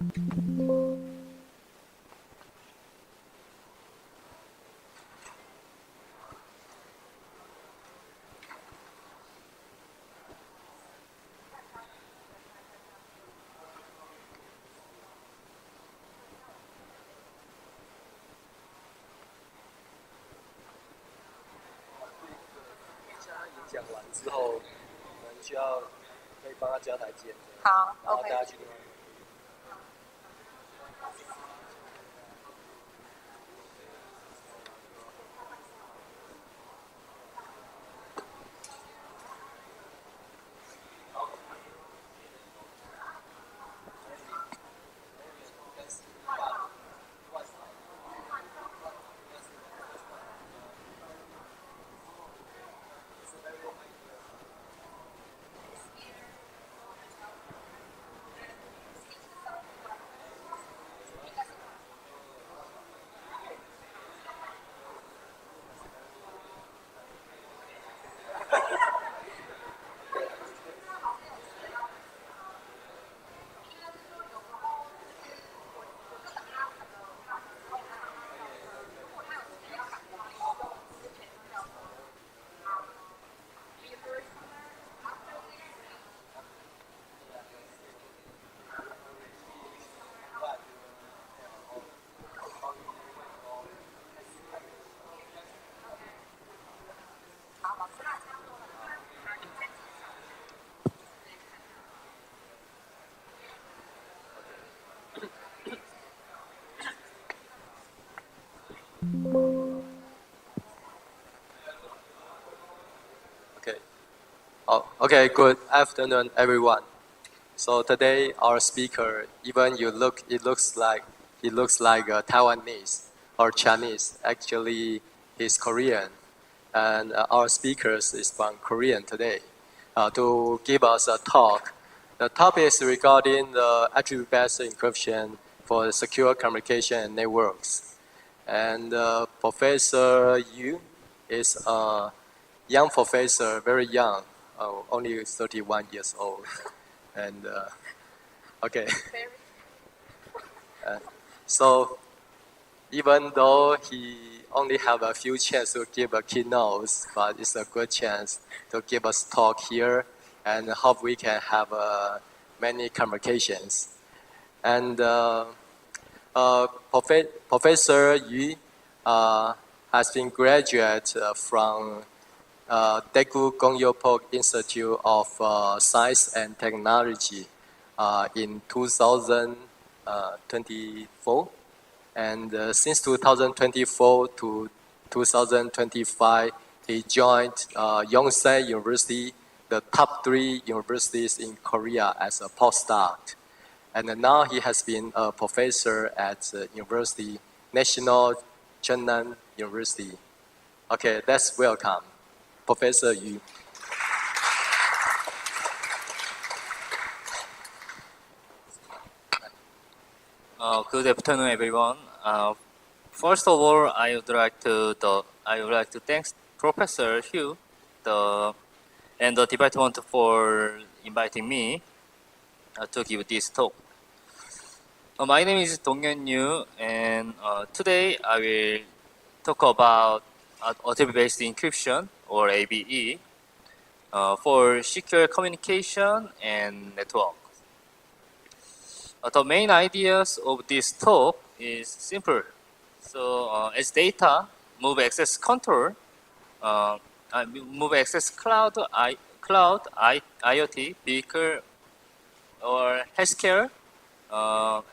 讲完之后，我们需要可以帮他加台阶，好然后 ，OK 大家去另外。Okay. Oh, okay. Good afternoon, everyone. So today our speaker, even it looks like a Taiwanese or Chinese. Actually, he's Korean, and our speakers is from Korean today, to give us a talk. The topic is regarding the attribute-based encryption for secure communication and networks. And Professor Yu is a young professor, very young, only 31 years old. And okay. So even though he only have a few chance to give a keynotes, but it's a good chance to give us talk here, and hope we can have many conversations. And Professor Yu has been graduate from Daegu Gongyopo Institute of Science and Technology in 2024. And since 2024 to 2025, he joined Yonsei University, the top 3 universities in Korea, as a postdoc. And now he has been a professor at University, National Cheonnan University. Okay, let's welcome Professor Yu. Good afternoon, everyone. First of all, I would like to thank Professor Hugh, and the department for inviting me to give this talk. My name is Donghyun Yu, and today I will talk about attribute-based encryption, or ABE, for secure communication and network. The main ideas of this talk is simple. So as data move access control, move access cloud, IoT, vehicle, or healthcare,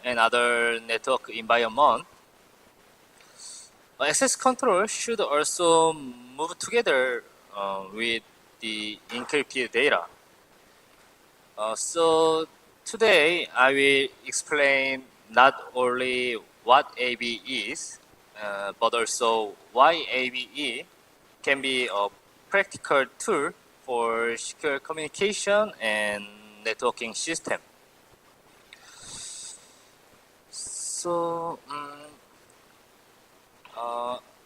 and other network environment, access control should also move together with the encrypted data. So today I will explain not only what ABE is, but also why ABE can be a practical tool for secure communication and networking system. So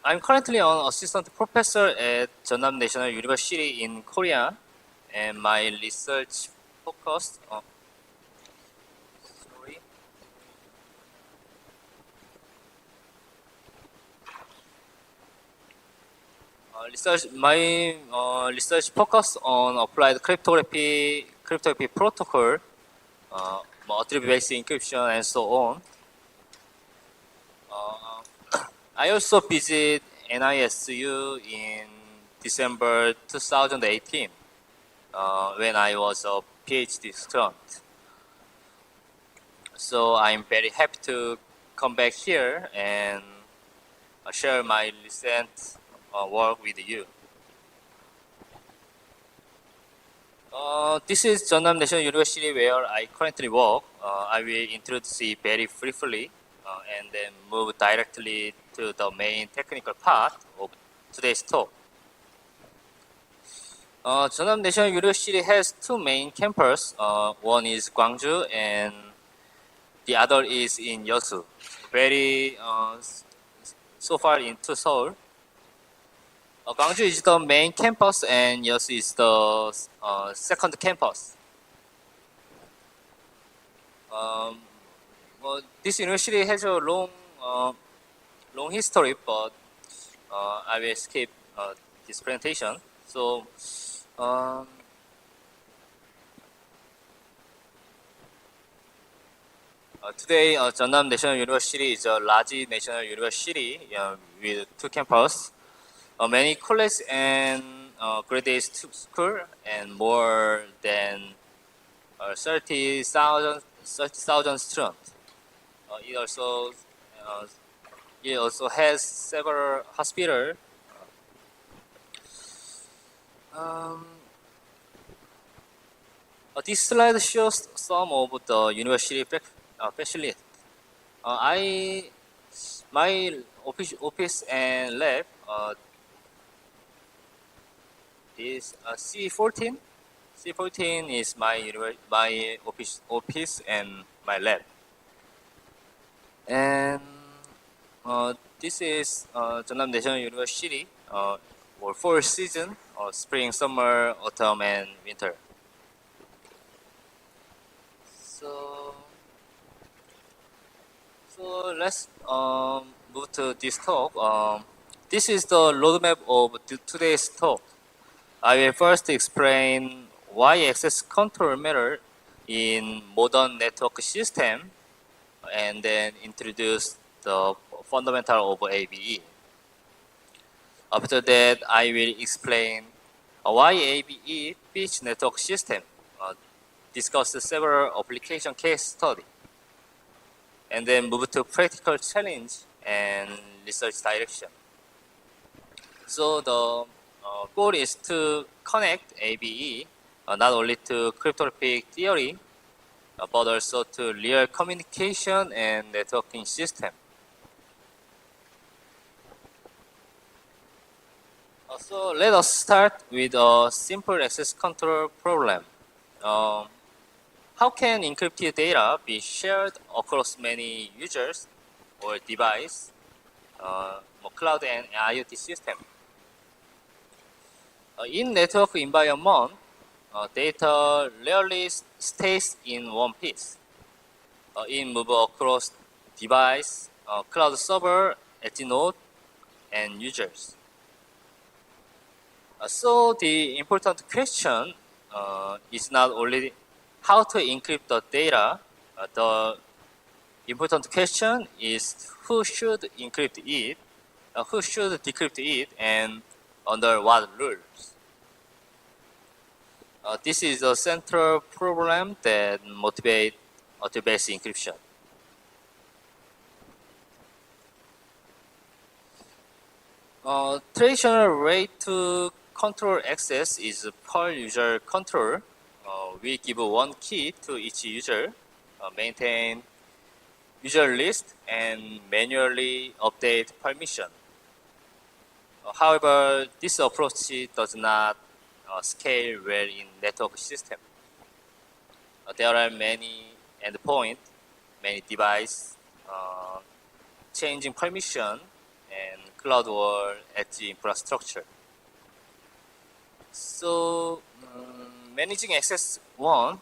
I'm currently an assistant professor at Jeonnam National University in Korea, and my research focused on research focus on applied cryptography protocol, attribute-based encryption, and so on. I also visit NISU in December 2018 when I was a PhD student. So I'm very happy to come back here and share my recent work with you. This is Jeonnam National University where I currently work. I will introduce it very briefly and then move directly to the main technical part of today's talk. Jeonnam National University has two main campuses. One is Gwangju and the other is in Yeosu. Very so far into Seoul. Gwangju is the main campus and Yeosu is the second campus. This university has a long history, but I will skip this presentation. So, today, Jeonnam National University is a large national university with two campuses. Many colleges and graduate school and more than 30,000 students. It also has several hospitals. This slide shows some of the university facilities. My office and lab is C14. C14 is my office and my lab. And this is Jeonnam National University for 4 seasons: spring, summer, autumn, and winter. So let's move to this talk. This is the roadmap of today's talk. I will first explain why access control matters in modern network system, and then introduce the fundamental of ABE. After that, I will explain why ABE fits network system, discuss several application case study, and then move to practical challenge and research direction. So the goal is to connect ABE not only to cryptographic theory, but also to real communication and networking system. So let us start with a simple access control problem. How can encrypted data be shared across many users or device, cloud and IoT system? In network environment, data rarely stays in one piece. It moves across device, cloud server, edge node, and users. So the important question is not only how to encrypt the data. The important question is who should encrypt it, who should decrypt it, and under what rules. This is a central problem that motivates auto-based encryption. Traditional way to control access is per user control. We give one key to each user, maintain user list, and manually update permission. However, this approach does not scale well in network system. There are many endpoints, many devices, changing permission, and cloud or edge infrastructure. So managing access one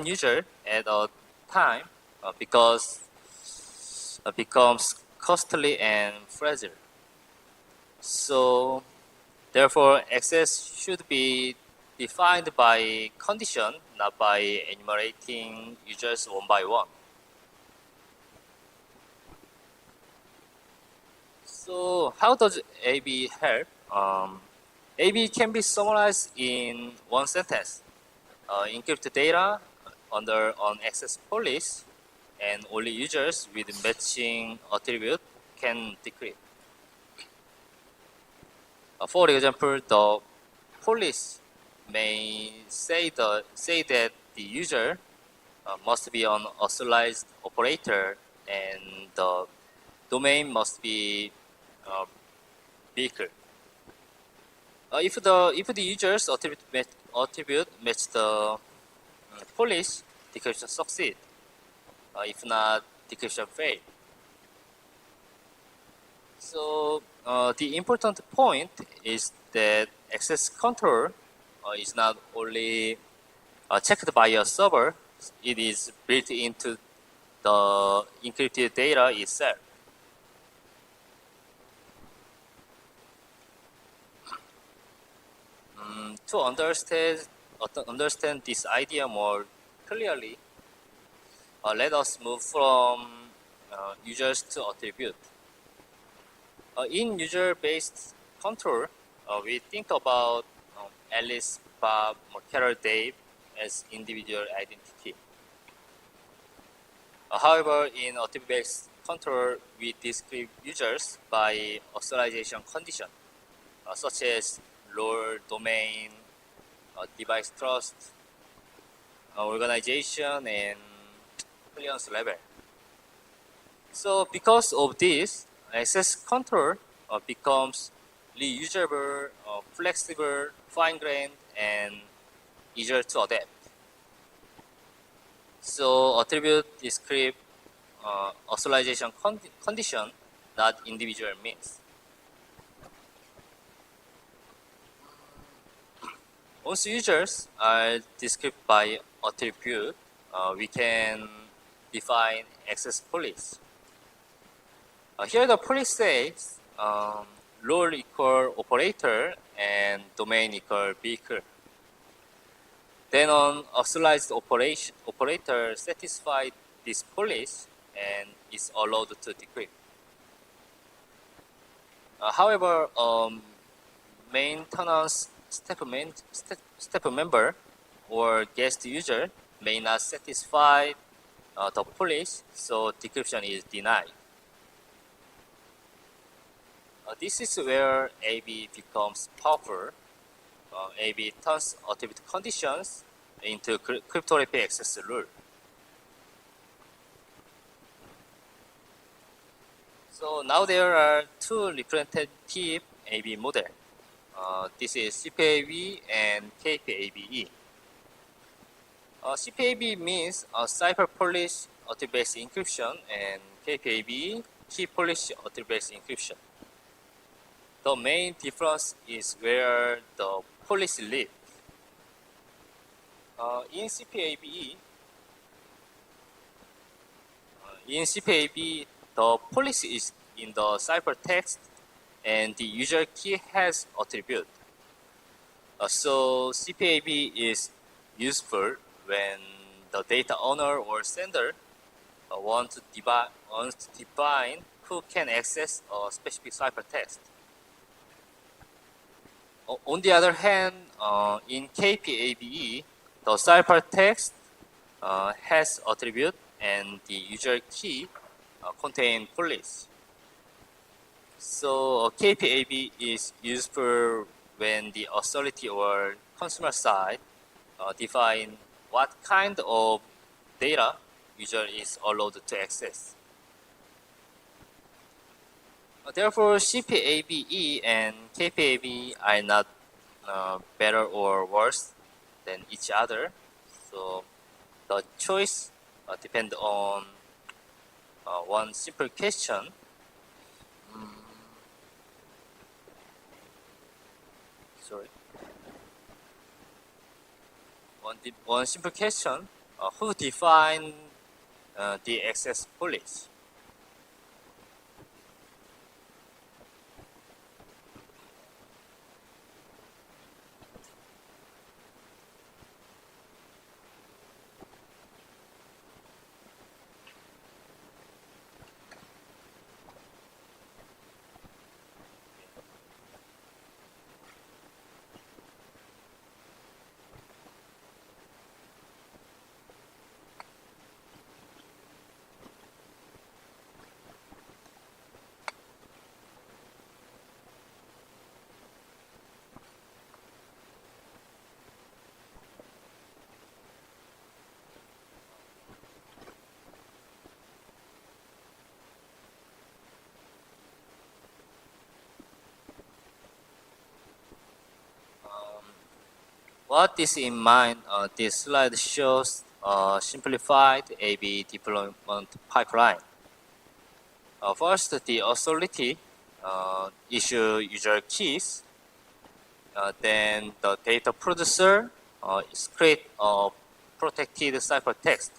user at a time becomes costly and fragile. So therefore, access should be defined by condition, not by enumerating users one by one. So how does AB help? AB can be summarized in one sentence. Encrypt data under on access policy, and only users with matching attribute can decrypt. For example, the police may say that the user must be an authorized operator, and the domain must be vehicle. If the user's attribute match the police, decryption succeed. If not, decryption fail. So the important point is that access control is not only checked by a server, it is built into the encrypted data itself. To understand this idea more clearly, let us move from users to attribute. In user-based control, we think about Alice, Bob, Carol, Dave as individual identity. However, in attribute-based control, we describe users by authorization condition, such as role, domain, device trust, organization, and clearance level. So because of this, access control becomes reusable, flexible, fine-grained, and easier to adapt. So attribute describe authorization condition, not individual means. Once users are described by attribute, we can define access policy. Here the policy says role equal operator and domain equal vehicle. Then an authorized operator satisfies this policy and is allowed to decrypt. However, maintenance step member or guest user may not satisfy the policy, so decryption is denied. This is where AB becomes powerful. AB turns attribute conditions into cryptographic access rule. So now there are two representative AB models. This is CPAB and KPABE. CPAB means cipher polish attribute-based encryption, and KPAB key polish attribute-based encryption. The main difference is where the police live. In CPAB, the police is in the ciphertext, and the user key has attribute. So CPAB is useful when the data owner or sender wants to define who can access a specific ciphertext. On the other hand, in KPABE, the ciphertext has attribute and the user key contain police. So KPAB is useful when the authority or consumer side define what kind of data user is allowed to access. Therefore, CPABE and KPAB are not better or worse than each other. So the choice depends on one simple question. Sorry. One simple question: who define the access policy? what is in mind, this slide shows a simplified AB deployment pipeline. First, the authority issue user keys. Then the data producer create a protected ciphertext.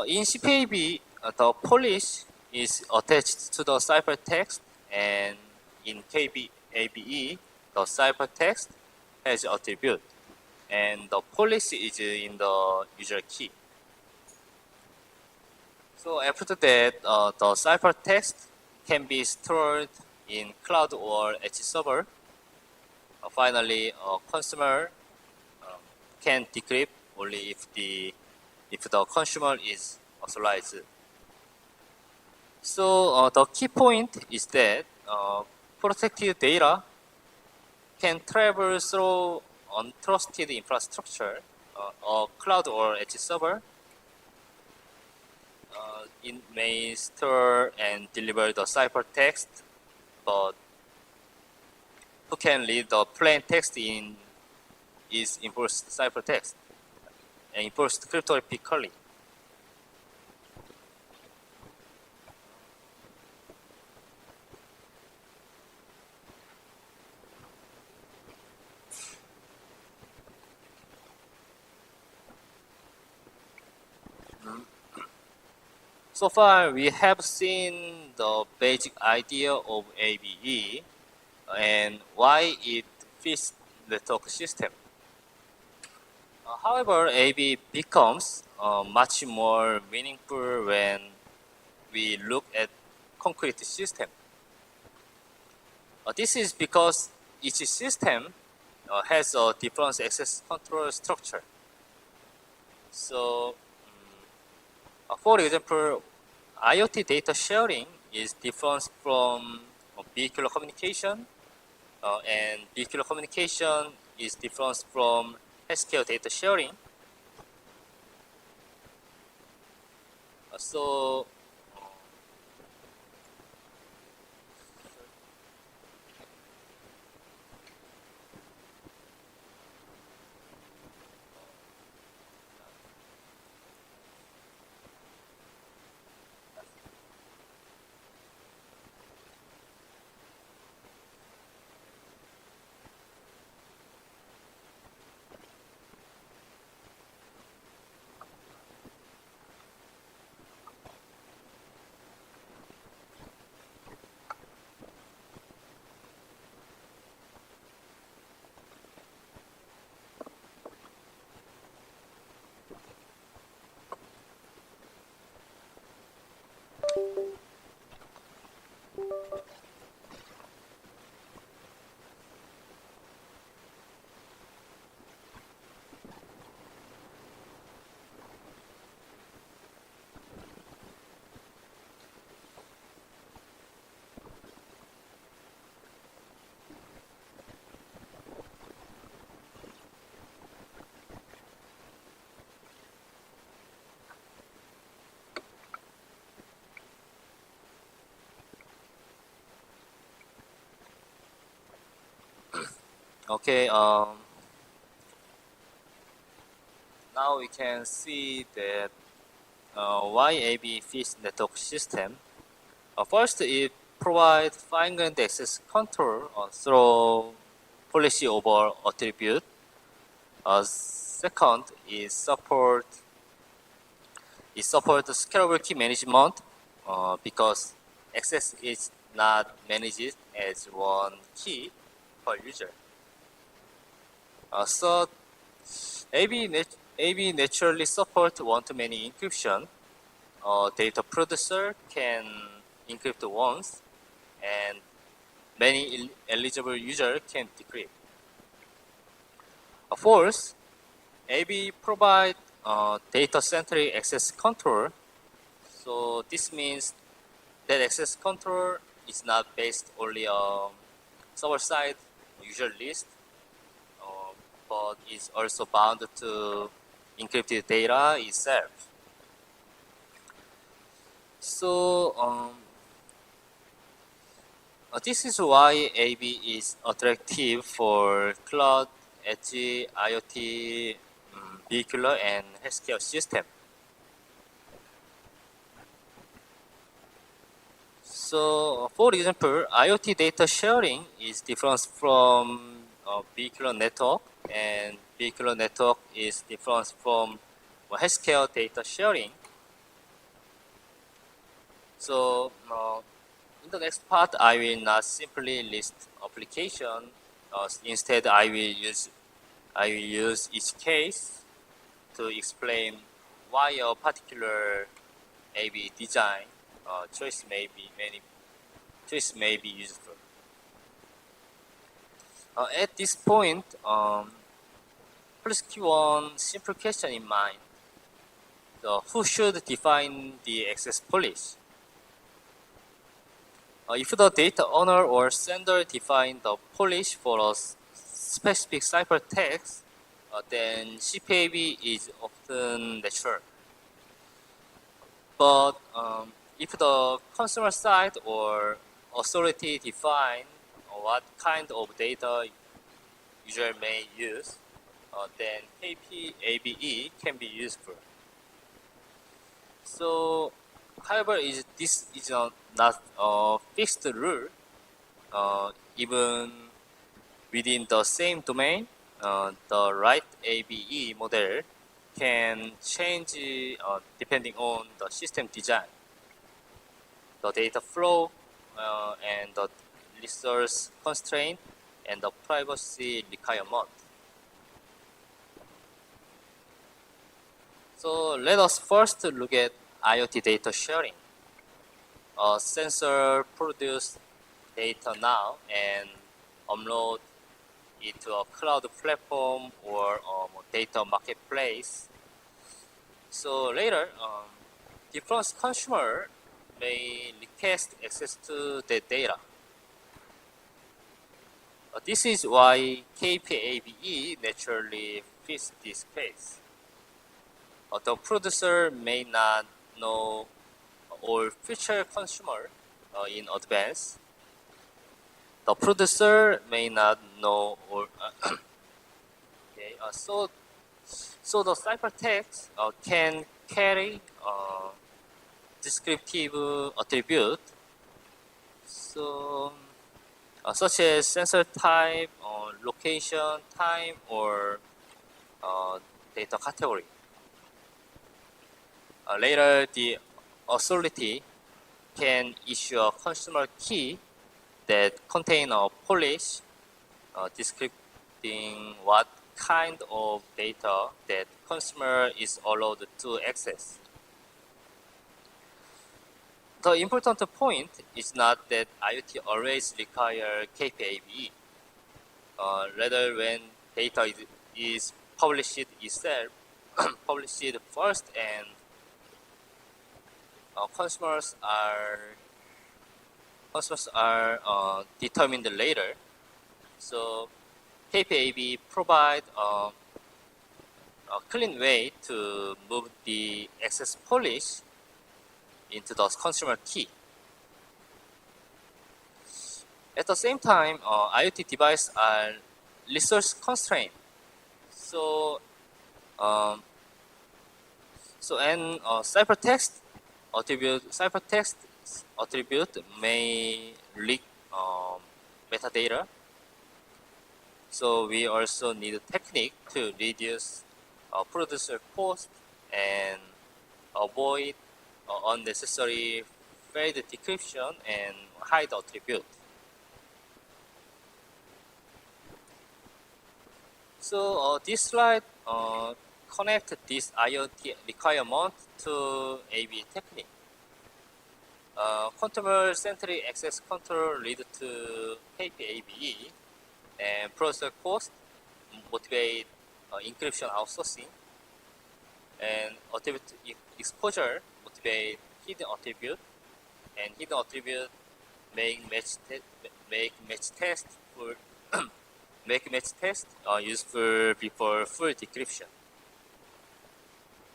In CPAB, the polish is attached to the ciphertext, and in KBABE, the ciphertext has attribute, and the polish is in the user key. So after that, the ciphertext can be stored in cloud or edge server. Finally, a consumer can decrypt only if the consumer is authorized. So the key point is that protected data can travel through untrusted infrastructure, a cloud or edge server. It may store and deliver the ciphertext, but who can read the plain text in is enforced ciphertext and enforced cryptographically. So far, we have seen the basic idea of ABE and why it fits the network system. However, ABE becomes much more meaningful when we look at concrete system. This is because each system has a different access control structure. So, for example, IoT data sharing is different from vehicular communication, and vehicular communication is different from healthcare data sharing. So, okay, now we can see that why AB fits network system. First, it provides fine-grained access control through policy over attribute. Second, it supports scalable key management because access is not managed as one key per user. So AB naturally supports one-to-many encryption. Data producer can encrypt once, and many eligible users can decrypt. Fourth, AB provides data-centric access control. So this means that access control is not based only on server-side user list, but is also bound to encrypted data itself. So this is why AB is attractive for cloud edge IoT vehicular and healthcare system. So, for example, IoT data sharing is different from vehicular network, and vehicular network is different from healthcare data sharing. So, in the next part, I will not simply list application. Instead, I will use each case to explain why a particular AV design choice may be useful. At this point, please keep one simple question in mind. Who should define the access policy? If the data owner or sender define the policy for a specific ciphertext, then CPAB is often natural. But if the consumer side or authority define what kind of data user may use, then KPABE can be useful. So, however, this is not a fixed rule. Even within the same domain, the right ABE model can change depending on the system design, the data flow, and the resource constraint, and the privacy requirement. So let us first look at IoT data sharing. A sensor produces data now and upload it to a cloud platform or data marketplace. So later, different consumer may request access to the data. This is why KPABE naturally fits this case. The producer may not know all future consumer in advance. The producer may not know all. Okay, so the ciphertext can carry descriptive attribute, so such as sensor type, location, time, or data category. Later, the authority can issue a consumer key that contain a policy describing what kind of data that consumer is allowed to access. The important point is not that IoT always require KPABE. Rather, when data is published itself, published first, and consumers are determined later. So KPAB provide a clean way to move the access policy into the consumer key. At the same time, IoT devices are resource constrained. So ciphertext attribute may leak metadata. So we also need a technique to reduce producer cost and avoid unnecessary failed decryption and hide attribute. So this slide connect this IoT requirement to AV technique. Consumer-centric access control lead to KPABE, and processor cost motivate encryption outsourcing, and attribute exposure motivate hidden attribute, and hidden attribute make match test for make match test useful before full decryption.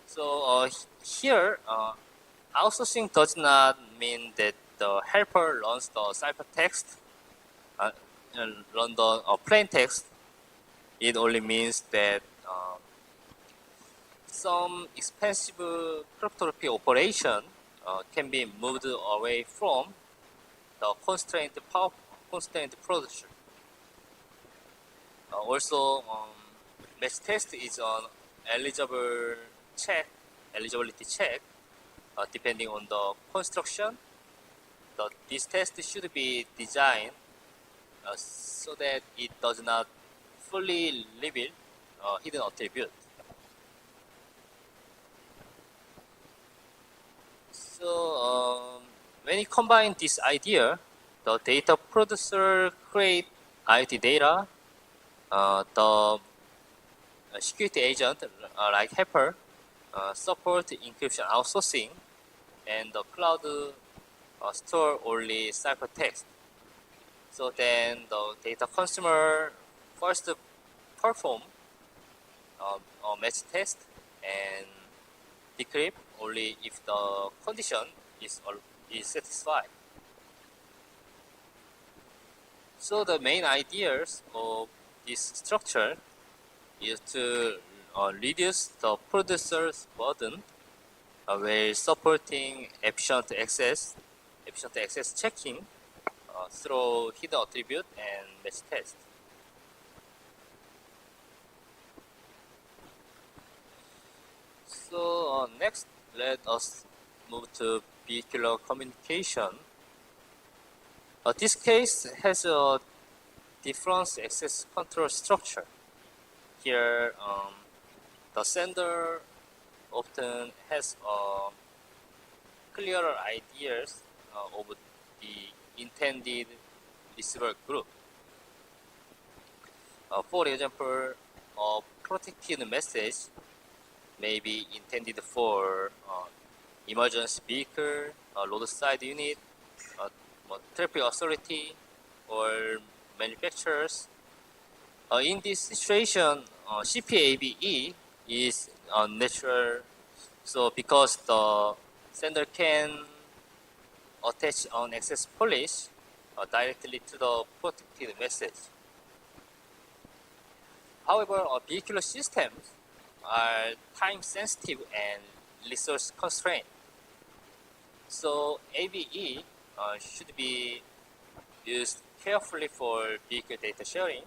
So here, outsourcing does not mean that the helper runs the ciphertext, run the plain text it only means that some expensive cryptography operation can be moved away from the constraint production. Also, match test is an eligibility check, depending on the construction. This test should be designed so that it does not fully reveal hidden attribute. So when you combine this idea, the data producer create IoT data, the security agent like Helper support encryption outsourcing, and the cloud store only ciphertext. So then the data consumer first perform a match test and decrypt only if the condition is satisfied. So the main ideas of this structure is to reduce the producer's burden while supporting efficient access checking through hidden attribute and match test. So next, let us move to vehicular communication. This case has a different access control structure. Here, the sender often has clearer ideas of the intended receiver group. For example, a protected message may be intended for emergency vehicle, roadside unit, traffic authority, or manufacturers. In this situation, CPABE is natural. So because the sender can attach an access policy directly to the protected message. However, vehicular systems are time sensitive and resource constrained. So ABE should be used carefully for vehicle data sharing,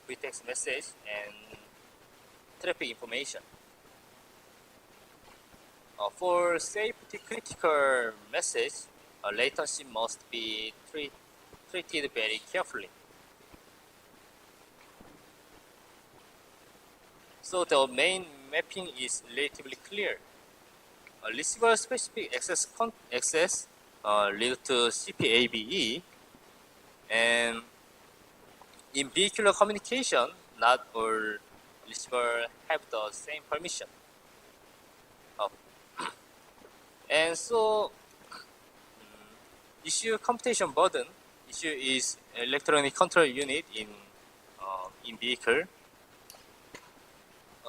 pretext message, and traffic information. For safety critical message, latency must be treated very carefully. So the main mapping is relatively clear. Receiver specific access leads to CPABE, and in vehicular communication, not all receivers have the same permission. And so, issue computation burden issue is electronic control unit in vehicle.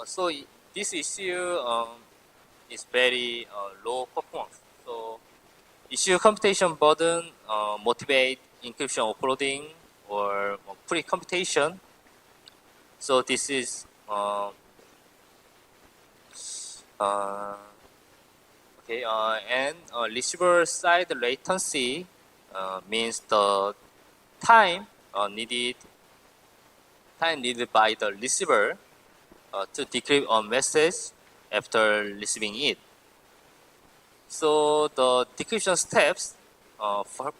So this issue is very low performance. So issue computation burden motivate encryption offloading or pre-computation. So this is okay, and receiver side latency means the time needed by the receiver to decrypt a message after receiving it. So the decryption steps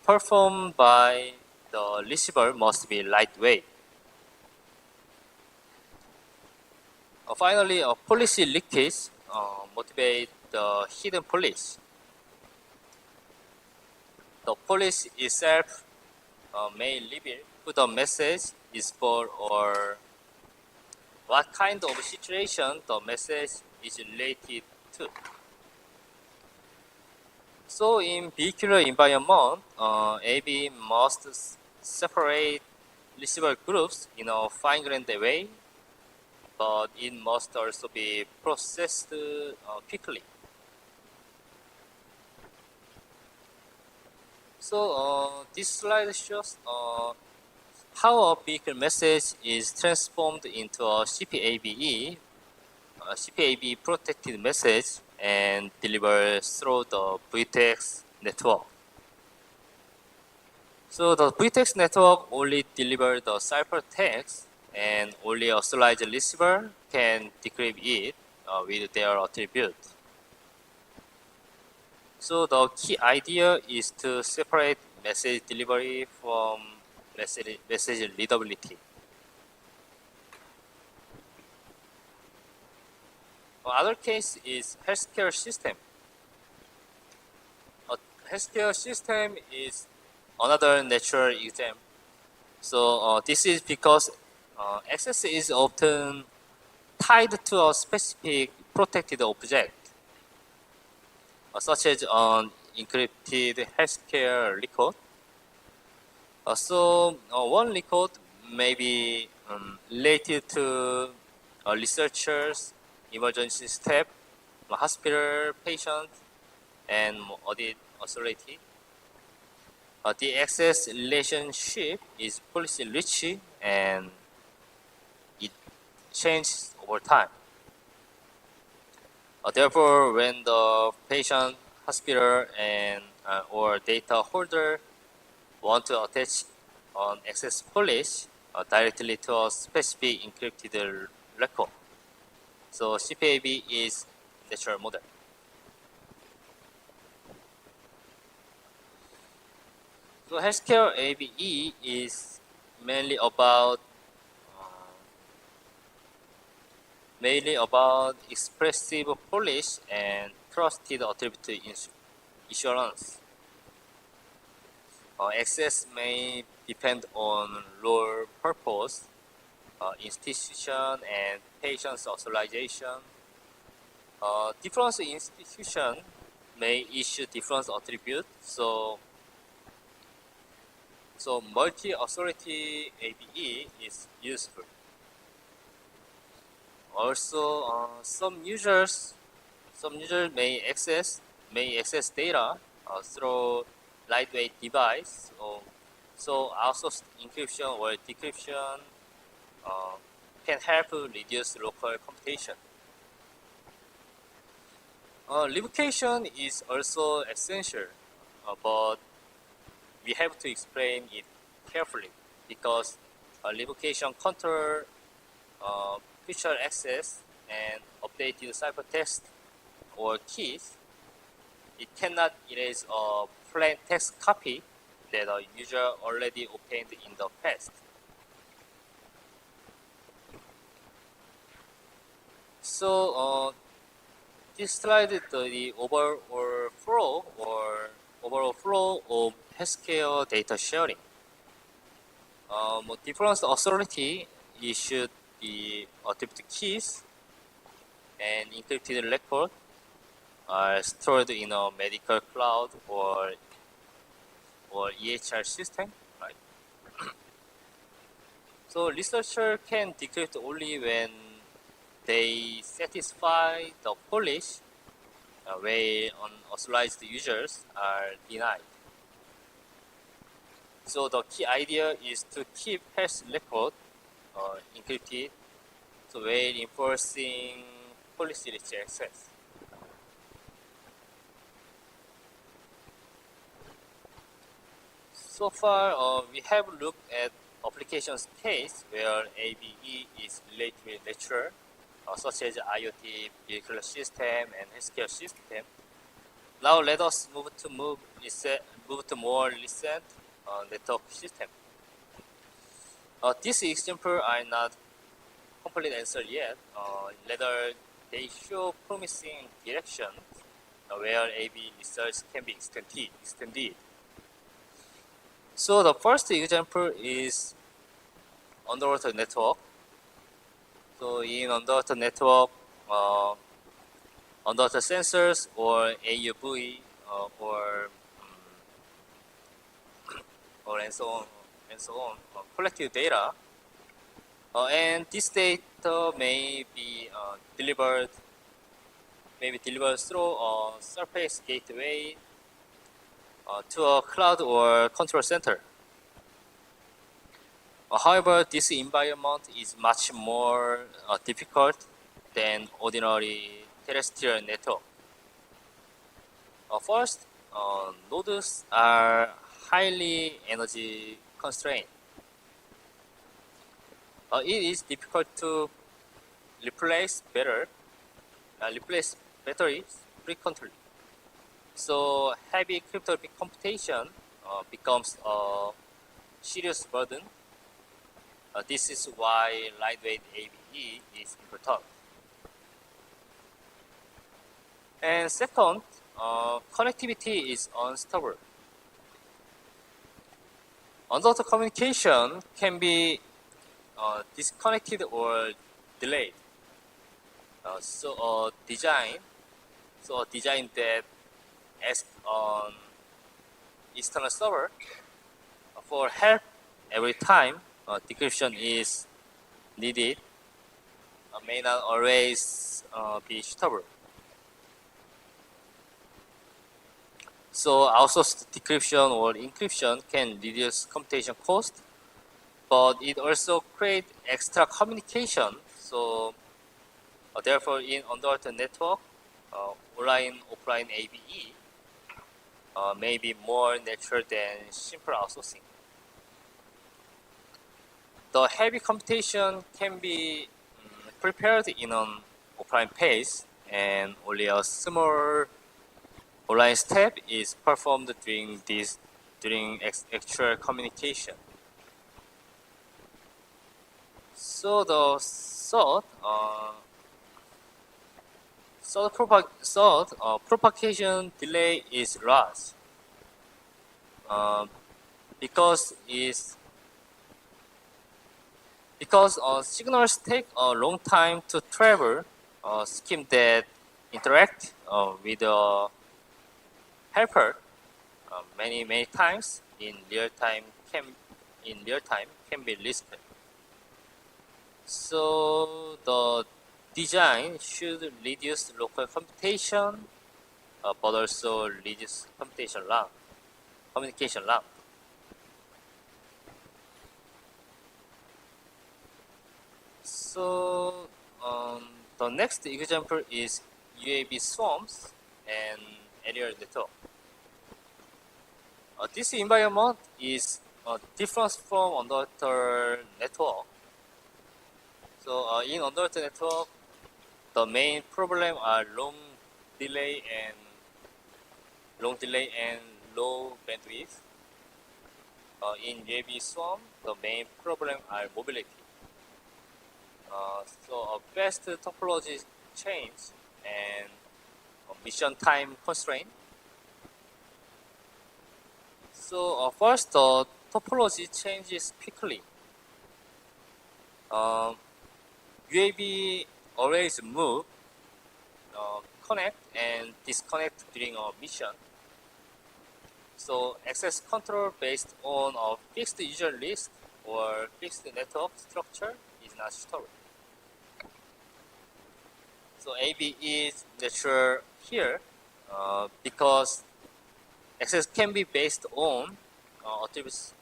performed by the receiver must be lightweight. Finally, policy leakage motivate the hidden policy. The policy itself may reveal who the message is for or what kind of situation the message is related to. So in vehicular environment, AB must separate receiver groups in a fine-grained way, but it must also be processed quickly. So this slide shows how a vehicle message is transformed into a CPABE, a CPAB protected message, and delivered through the VTEX network. So the VTEX network only delivers the ciphertext, and only authorized receiver can decrypt it with their attribute. So the key idea is to separate message delivery from message readability. Another case is healthcare system. A healthcare system is another natural example. So this is because access is often tied to a specific protected object, such as an encrypted healthcare record. So one record may be related to researchers, emergency staff, hospital patient, and audit authority. The access relationship is policy rich and it changes over time. Therefore, when the patient, hospital, and or data holder want to attach an access policy directly to a specific encrypted record, so CPAB is natural model. So healthcare ABE is mainly about expressive policy and trusted attribute insurance. Access may depend on role, purpose, institution, and patient's authorization. Different institution may issue different attributes, so multi-authority ABE is useful. Also, some users may access data through lightweight device. So outsourced encryption or decryption can help reduce local computation. Revocation is also essential, but we have to explain it carefully because revocation control future access and updated ciphertext or keys. It cannot erase a plain text copy that a user already obtained in the past. So this slide is the overall flow of healthcare data sharing. Different authority issued the attribute keys and encrypted record are stored in a medical cloud or EHR system, right? So researcher can decrypt only when they satisfy the policy, where unauthorized users are denied. So the key idea is to keep health record encrypted, so while enforcing policy-rich access. So far, we have looked at applications case where ABE is relatively natural, such as IoT, vehicle system, and healthcare system. Now let us move to more recent network system. These examples are not complete answer yet. Rather, they show promising directions where AB research can be extended. So the first example is underwater network. So in underwater network, underwater sensors or AUV or and so on collected data, and this data may be delivered through a surface gateway to a cloud or control center. However, this environment is much more difficult than ordinary terrestrial network. First, nodes are highly energy constrained. It is difficult to replace batteries frequently. So heavy cryptographic computation becomes a serious burden. This is why lightweight ABE is important. And second, connectivity is unstable. Undoubted communication can be disconnected or delayed. So a design that asks on external server for help every time decryption is needed may not always be suitable. So outsourced decryption or encryption can reduce computation cost, but it also creates extra communication. So therefore, in underwater network, online-offline ABE may be more natural than simple outsourcing. The heavy computation can be prepared in an offline pace, and only a small online step is performed during actual communication. So the propagation delay is large because signals take a long time to travel. Scheme that interact with the helper many times in real time can be listed. So the design should reduce local computation, but also reduce communication lag. So the next example is UAV swarms and aerial network. This environment is different from underwater network. So in underwater network, the main problem are long delay and low bandwidth. In UAV swarm, the main problem are mobility. So a fast topology change and mission time constraint. So first, the topology changes quickly. UAV always move, connect and disconnect during a mission. So access control based on a fixed user list or fixed network structure is not suitable. So AB is natural here because access can be based on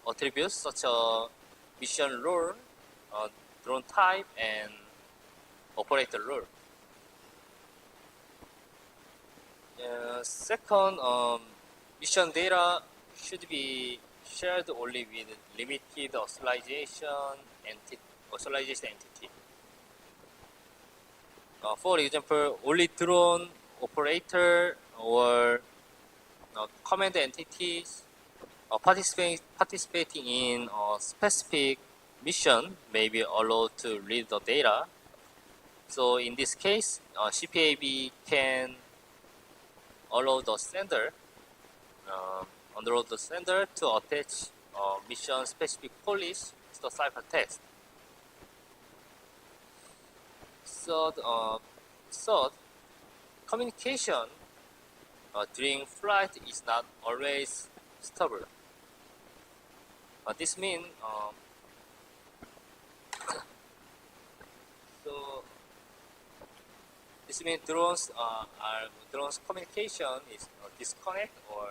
attributes such as mission role, drone type, and operator role. Second, mission data should be shared only with limited authorization entity. For example, only drone operator or command entities participating in a specific mission may be allowed to read the data. So in this case, CPAB can allow the sender to attach mission-specific police to the ciphertext. So communication during flight is not always stable. This means drones communication is disconnect or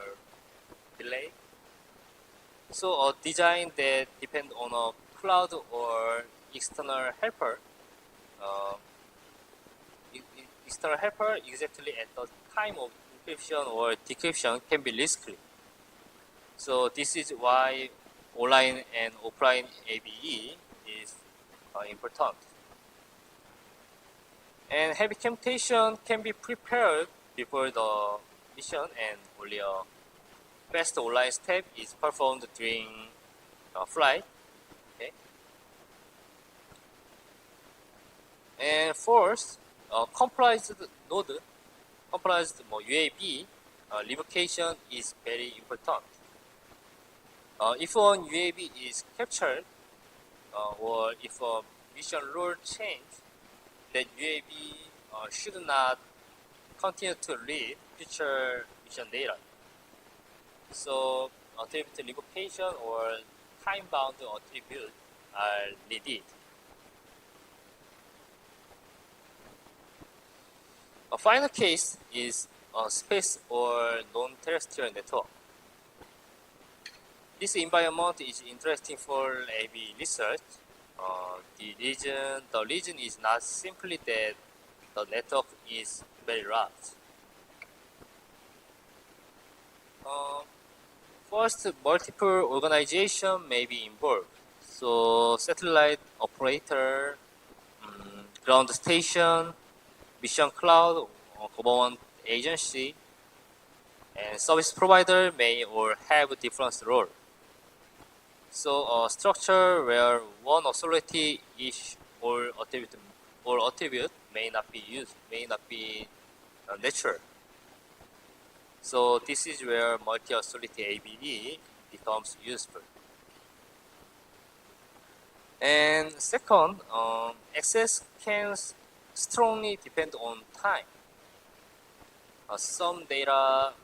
delay. So a design that depends on a cloud or external helper, uh, external helper exactly at the time of encryption or decryption can be risky. So this is why online and offline ABE is important. And heavy computation can be prepared before the mission, and only a fast online step is performed during flight. Okay. And fourth, comprised UAV revocation is very important. If one UAV is captured, or if a mission rule change, that UAV should not continue to read future mission data. So attribute revocation or time-bound attribute are needed. A final case is space or non-terrestrial network. This environment is interesting for AB research. The reason is not simply that the network is very large. First, multiple organizations may be involved. So satellite operator, ground station, mission cloud, government agency, and service provider may all have different role. So a structure where one authority each or attribute may not be used, may not be natural. So this is where multi-authority ABD becomes useful. And second, access can strongly depend on time. Some data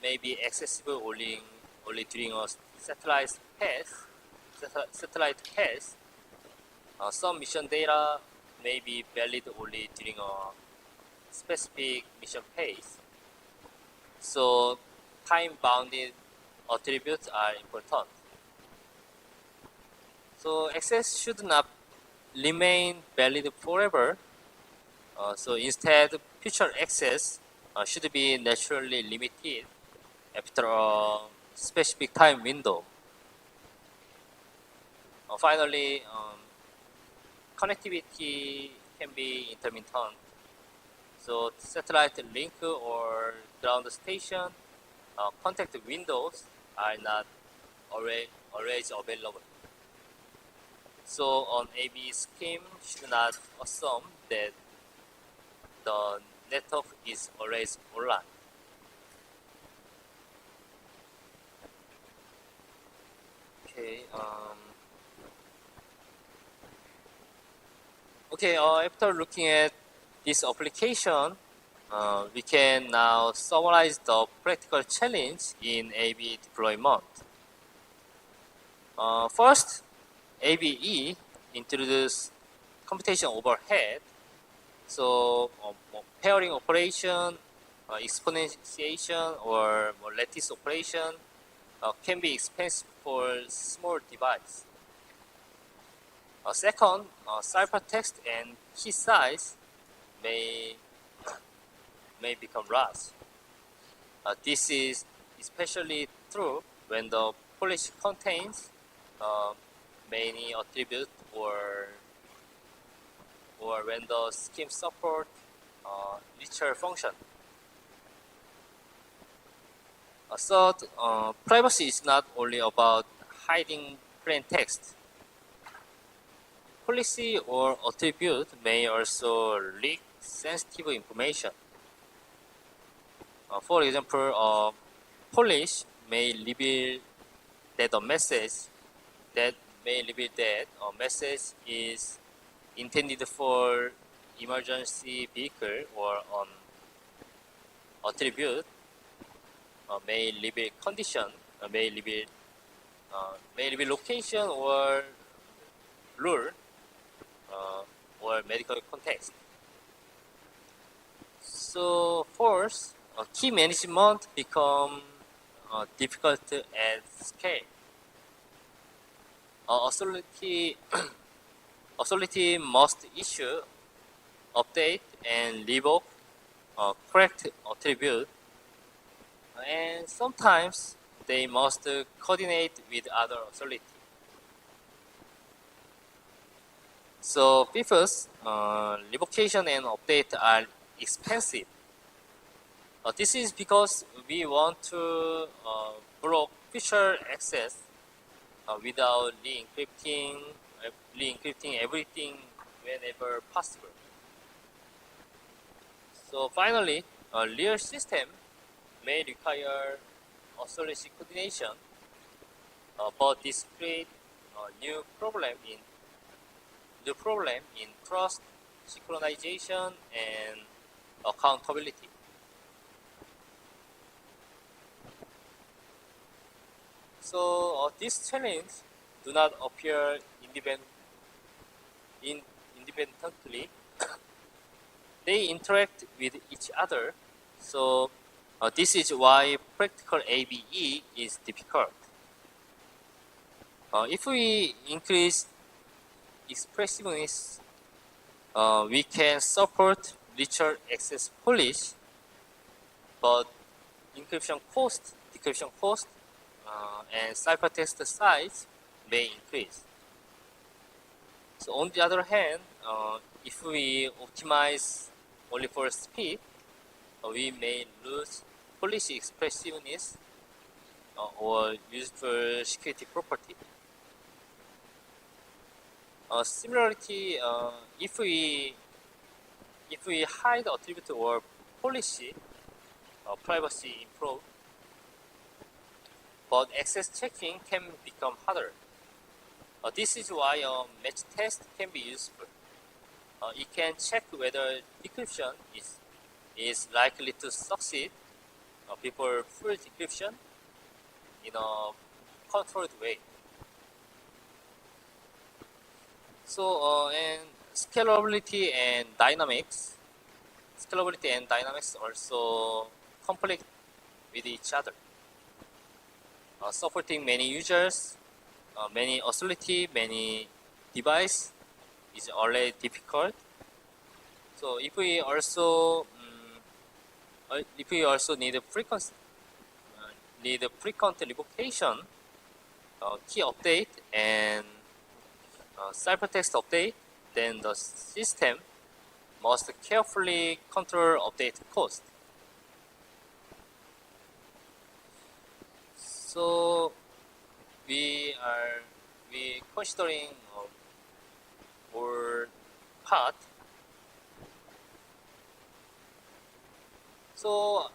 may be accessible only during a satellite path. Some mission data may be valid only during a specific mission phase. So time-bounded attributes are important. So access should not remain valid forever. So instead, future access should be naturally limited after a specific time window. Finally, connectivity can be intermittent. So satellite link or ground station contact windows are not always available. So an AB scheme should not assume that the network is always online. Okay. After looking at this application, we can now summarize the practical challenge in AB deployment. First, ABE introduces computation overhead. So pairing operation, exponentiation, or lattice operation can be expensive for small device. Second, ciphertext and key size may become large. This is especially true when the policy contains many attributes or when the scheme support richer function. Third, privacy is not only about hiding plain text. Policy or attribute may also leak sensitive information. For example, policy may reveal that a message is intended for emergency vehicle, or an attribute may reveal condition, may reveal location or rule, or medical context. So fourth, key management become difficult at scale. authority authority must issue, update, and revoke correct attribute, and sometimes they must coordinate with other authority. So fifth, revocation and update are expensive. This is because we want to block future access without re-encrypting everything whenever possible. So finally, a real system may require authority coordination, but this creates a new problem in trust, synchronization, and accountability. So these challenges do not appear independently. They interact with each other. So this is why practical ABE is difficult. If we increase expressiveness, we can support richer access polish, but encryption cost, decryption cost, and ciphertext size may increase. So on the other hand, if we optimize only for speed, we may lose policy expressiveness or useful security property. Similarly, if we hide attribute or policy, privacy improve, but access checking can become harder. This is why a match test can be useful. It can check whether decryption is likely to succeed before full decryption in a controlled way. So, and scalability and dynamics also conflict with each other. Supporting many users, many authority, many device is already difficult. So if we also need a frequent revocation, key update, and ciphertext update, then the system must carefully control update cost. So we considering more part. So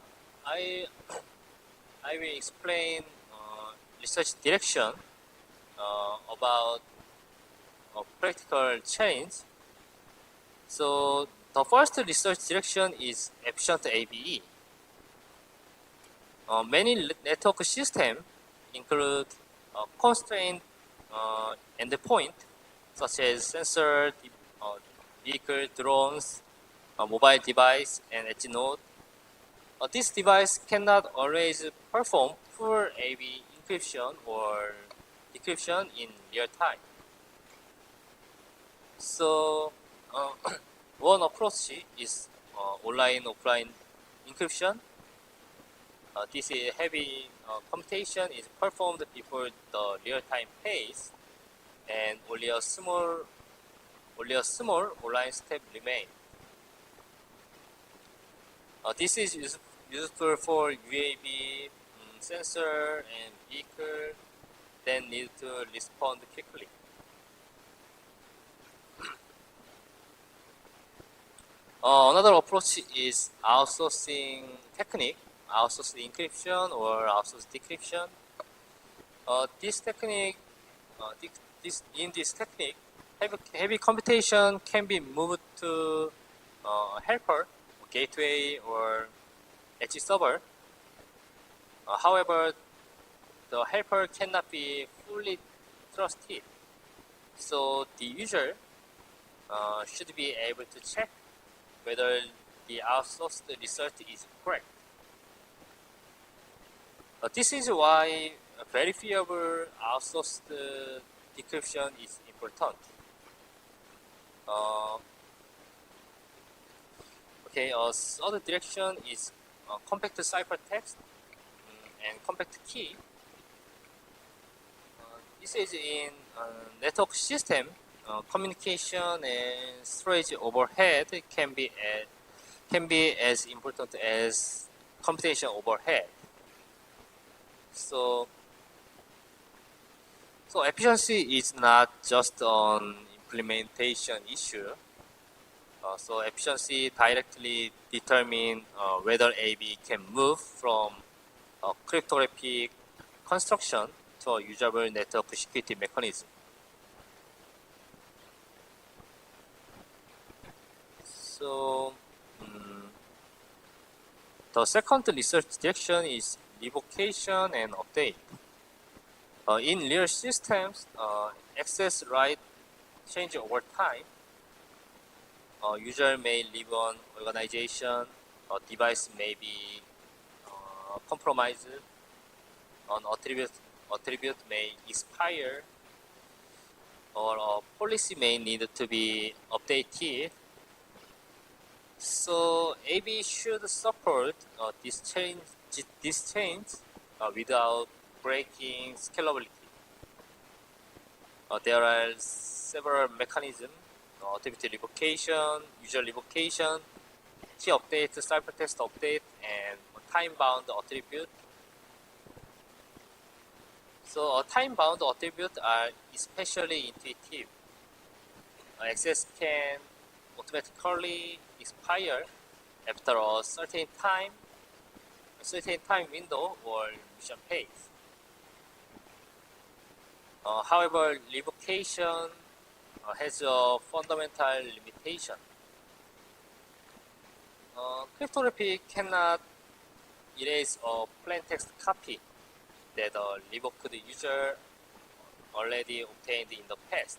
I will explain research direction about practical change. So the first research direction is efficient ABE. Many network systems include constrained endpoint such as sensor, vehicle, drones, mobile device, and edge node. This device cannot always perform full ABE encryption or decryption in real time. So one approach is online-offline encryption. This is heavy computation is performed before the real-time phase, and only a small online step remain. This is useful for UAV, sensor, and vehicle. Then need to respond quickly. Another approach is outsourcing technique, outsourced encryption or outsourced decryption. This technique, this technique, heavy computation can be moved to helper, gateway, or edge server. However, the helper cannot be fully trusted, so the user should be able to check whether the outsourced result is correct. This is why verifiable outsourced decryption is important. Okay, other direction is compact ciphertext and compact key. This is in network system. Communication and storage overhead can be as important as computation overhead. So efficiency is not just an implementation issue. So efficiency directly determines whether AB can move from a cryptographic construction to a usable network security mechanism. So the second research direction is revocation and update. In real systems, access right change over time. User may leave an organization, a device may be compromised, an attribute may expire, or a policy may need to be updated. So AB should support this change without breaking scalability. There are several mechanisms: attribute revocation, user revocation, key update, ciphertext update, and time-bound attribute. So time-bound attributes are especially intuitive. Access can automatically expire after a certain time window or mission phase. However, revocation has a fundamental limitation. Cryptography cannot erase a plaintext copy that a revoked user already obtained in the past.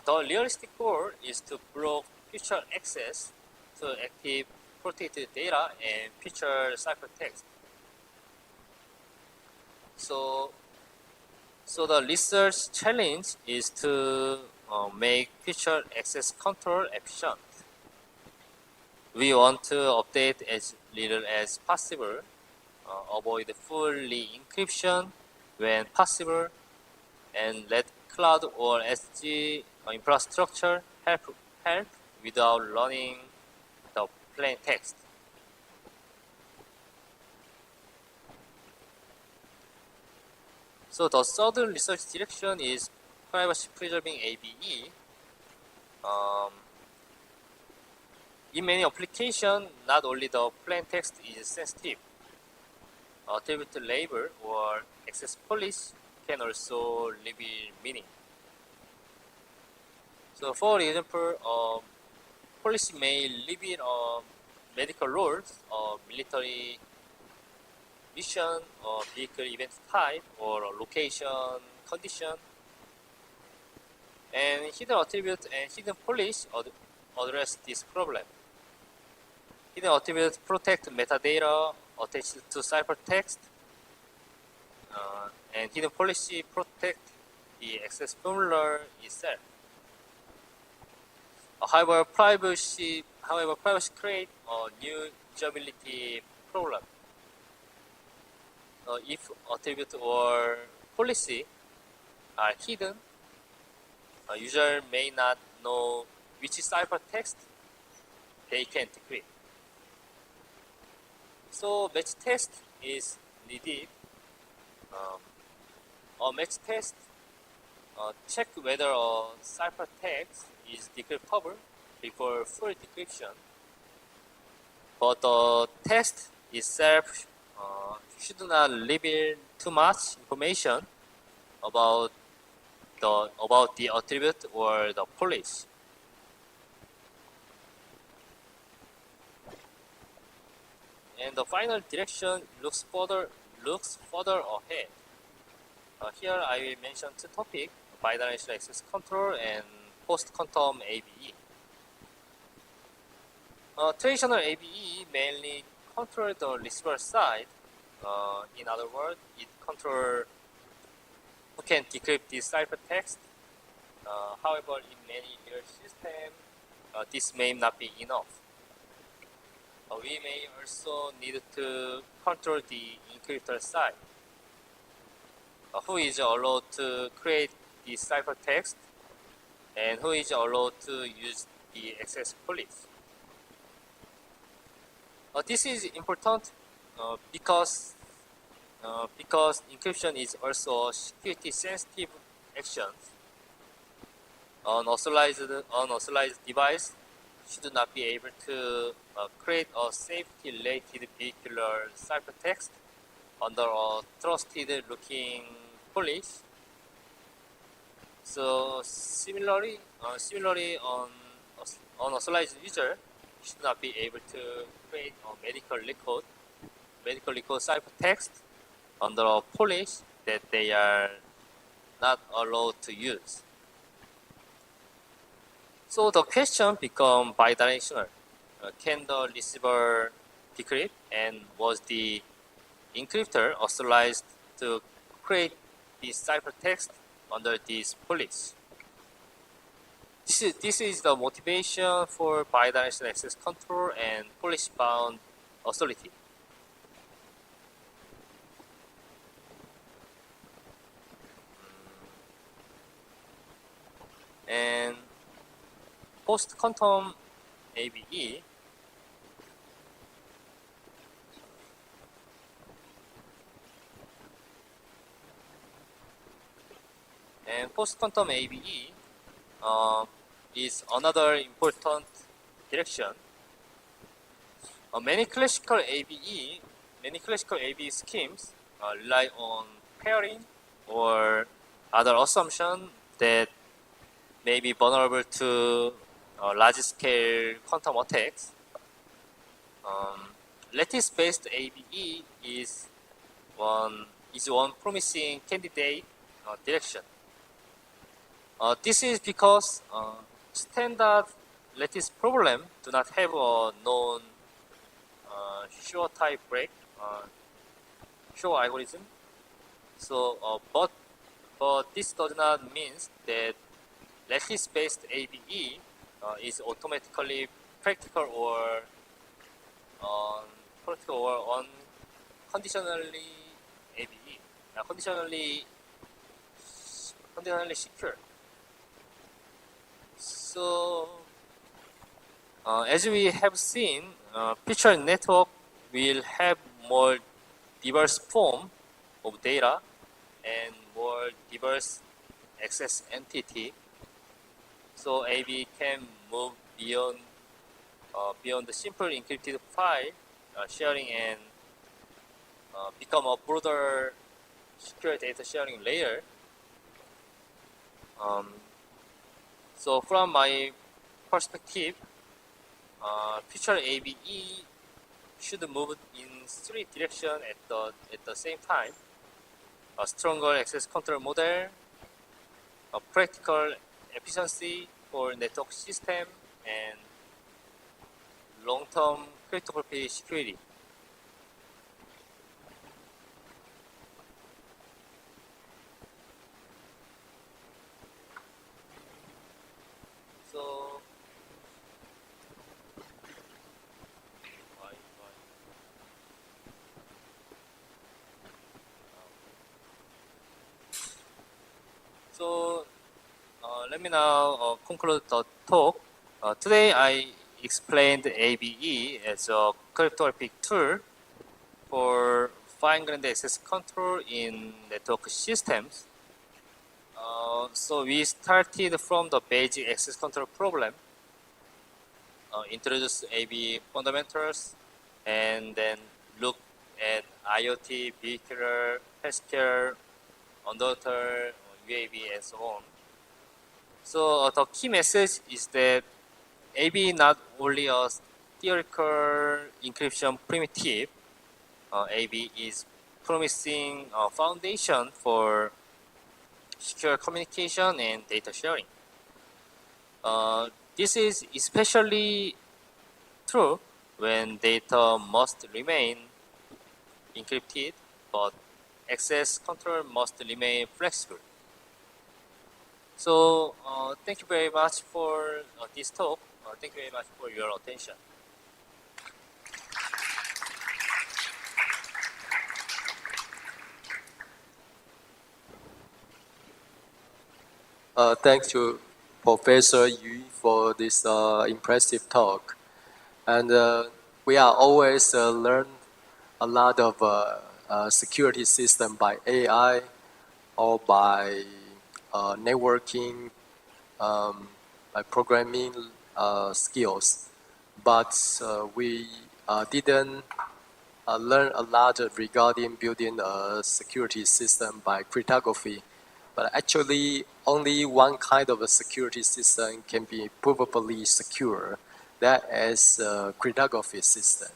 The realistic goal is to block future access to active protected data and future ciphertext. So the research challenge is to make future access control efficient. We want to update as little as possible, avoid fully encryption when possible, and let cloud or SG infrastructure help without running the plain text. So the third research direction is privacy preserving ABE. In many applications, not only the plain text is sensitive. Attribute label or access policy can also reveal meaning. So for example, policy may reveal medical roles or military mission or vehicle event type or location condition. And hidden attribute and hidden policy address this problem. Hidden attributes protect metadata attached to ciphertext, and hidden policy protect the access formula itself. However, privacy creates a new usability problem. If attribute or policy are hidden, a user may not know which ciphertext they can decrypt. So match test is needed. A match test check whether a ciphertext is decryptable before full decryption, but the test itself should not reveal too much information about the attribute or the policy. And the final direction looks further ahead. Here I will mention two topics: bidirectional access control and post-quantum ABE. Traditional ABE mainly controls the receiver side. In other words, it controls who can decrypt this ciphertext. However, in many real systems, this may not be enough. We may also need to control the encryptor side, who is allowed to create the ciphertext and who is allowed to use the access police. This is important because encryption is also a security sensitive action. Unauthorized device should not be able to create a safety-related vehicular ciphertext under a trusted-looking police. So similarly, unauthorized user should not be able to create a medical record ciphertext under a police that they are not allowed to use. So the question becomes bidirectional. Can the receiver decrypt, and was the encryptor authorized to create the ciphertext under this police? This is the motivation for bidirectional access control and police-bound authority. And post-quantum ABE is another important direction. Many classical ABE schemes rely on pairing or other assumptions that may be vulnerable to large-scale quantum attacks. Lattice-based ABE is one promising candidate direction. This is because standard lattice problem do not have a known Shor type break, Shor algorithm. So, but this does not mean that lattice-based ABE is automatically practical or conditionally ABE, conditionally secure. So, as we have seen, future network will have more diverse form of data and more diverse access entity. So AB can move beyond the simple encrypted file sharing and become a broader secure data sharing layer. So from my perspective, future ABE should move in three directions at the same time: a stronger access control model, a practical efficiency for network system, and long-term cryptography security. So, let me now conclude the talk. Today I explained ABE as a cryptographic tool for fine-grained access control in network systems. So we started from the basic access control problem, introduced AB fundamentals, and then looked at IoT, vehicular, healthcare, underwater, UAV, and so on. So the key message is that AB is not only a theoretical encryption primitive. AB is promising a foundation for secure communication and data sharing. This is especially true when data must remain encrypted, but access control must remain flexible. So thank you very much for this talk. Thank you very much for your attention. Thanks to Professor Yu for this impressive talk. And we are always learn a lot of security system by AI or by networking, by programming skills. But we didn't learn a lot regarding building a security system by cryptography. But actually, only one kind of a security system can be provably secure. That is a cryptography system.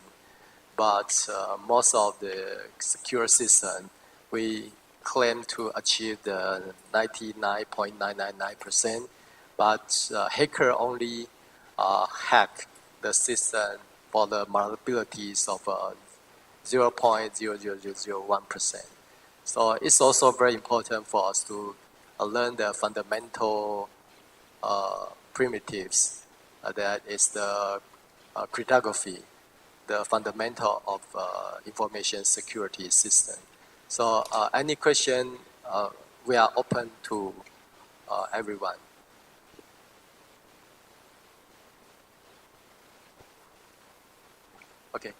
But most of the secure system, we claim to achieve the 99.999%. But hacker only hack the system for the vulnerabilities of 0.00001%. So it's also very important for us to learn the fundamental primitives. That is the cryptography, the fundamental of information security system. So any question, we are open to everyone. Okay.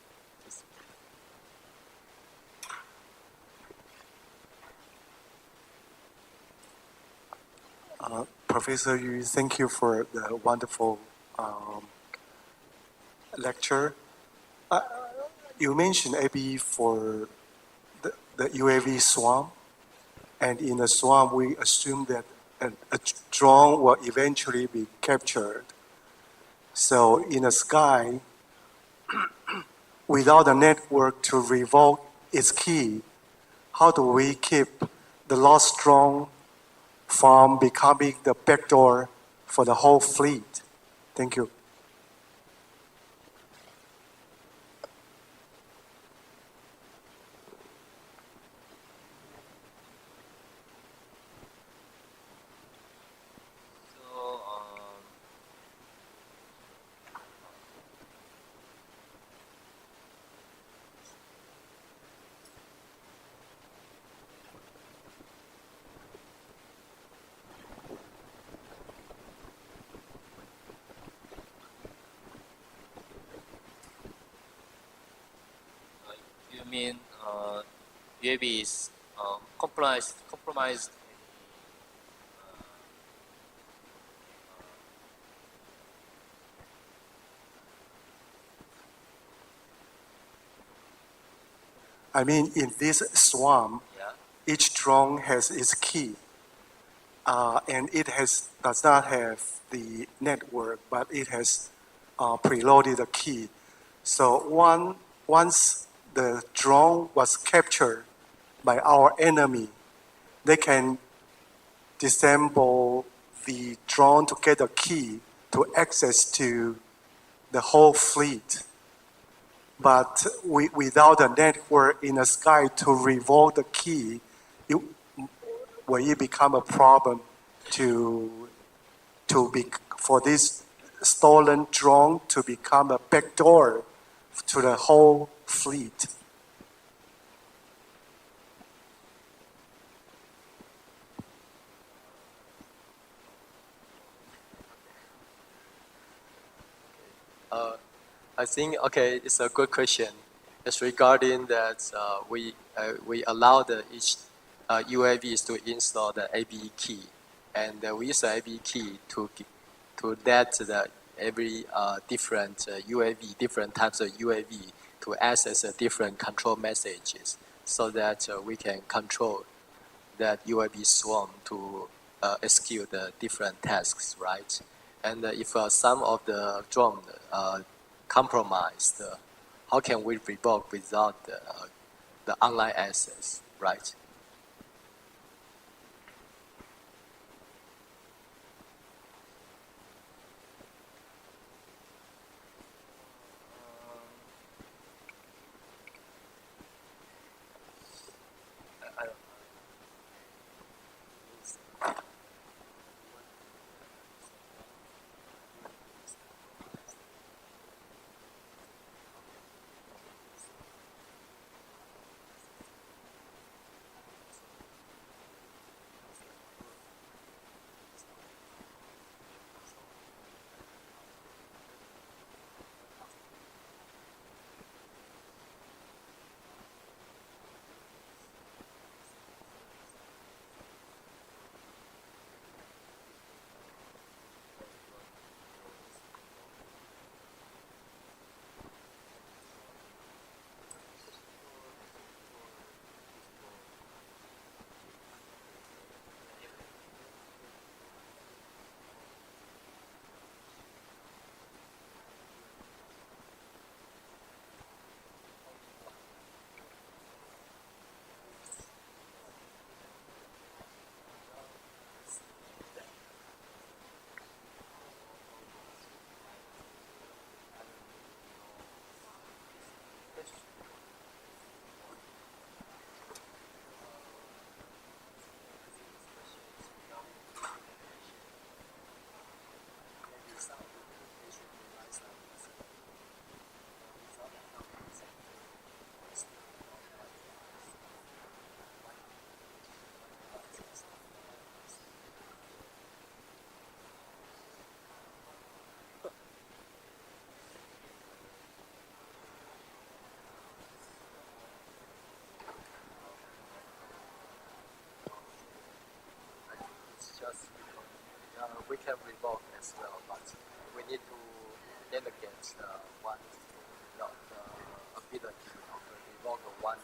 Professor Yu, thank you for the wonderful lecture. You mentioned ABE for the UAV swarm, and in the swarm we assume that a drone will eventually be captured. So in the sky, without a network to revoke its key, how do we keep the lost drone from becoming the backdoor for the whole fleet? Thank you. So you mean UAV is compromised? I mean, in this swarm, Yeah. each drone has its key, and it does not have the network, but it has preloaded a key. So once the drone was captured by our enemy, they can disassemble the drone to get a key to access to the whole fleet. But without a network in the sky to revoke the key, will it become a problem for this stolen drone to become a backdoor to the whole fleet? I think, okay, it's a good question. It's regarding that we allow each UAVs to install the ABE key, and we use the ABE key to let every different UAV, different types of UAV to access different control messages, so that we can control that UAV swarm to execute the different tasks, right? And if some of the drone compromised, how can we revoke without the online access, right? we can revoke as well, but we need to delegate the one, the ability of revoke one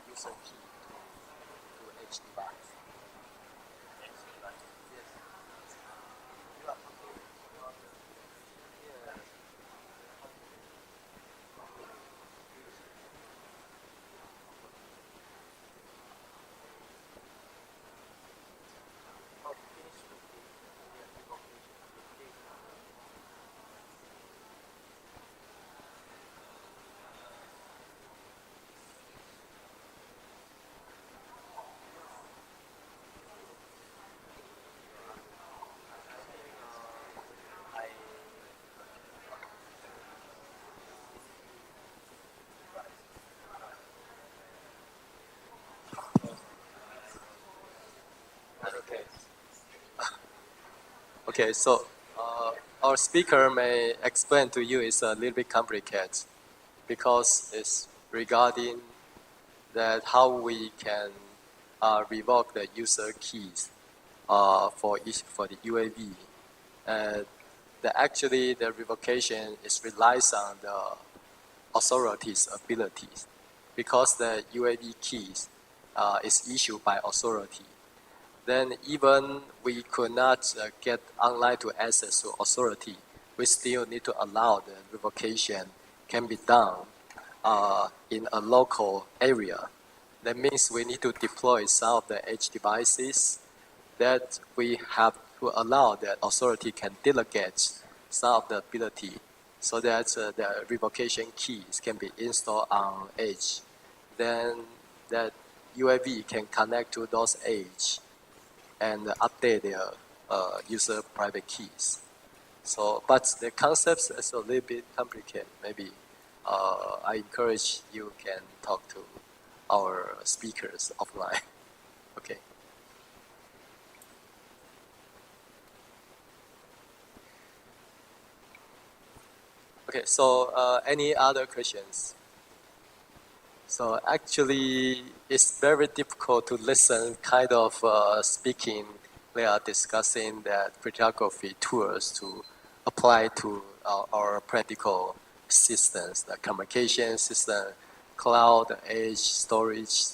user key to each device. Yes. You are talking. Yeah. Oh, finish the revocation. I okay. Okay, so our speaker may explain to you it's a little bit complicated because it's regarding that how we can revoke the user keys for the UAV. And actually the revocation is relies on the authority's abilities because the UAV keys is issued by authority. Then even we could not get online to access to authority, we still need to allow the revocation can be done in a local area. That means we need to deploy some of the edge devices that we have to allow that authority can delegate some of the ability so that the revocation keys can be installed on edge. Then that UAV can connect to those edge and update their user private keys. So, but the concept is a little bit complicated. Maybe I encourage you can talk to our speakers offline. Okay. Okay. So, any other questions? So actually, it's very difficult to listen. Kind of speaking, they are discussing that cryptography tools to apply to our practical systems, the communication system, cloud, edge, storage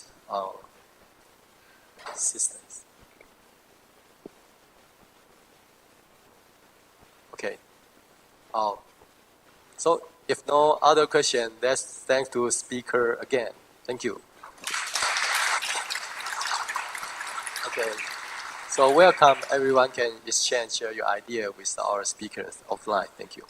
systems. Okay. So if no other question, let's thank to speaker again. Thank you. Okay. So welcome, everyone can exchange your idea with our speakers offline. Thank you.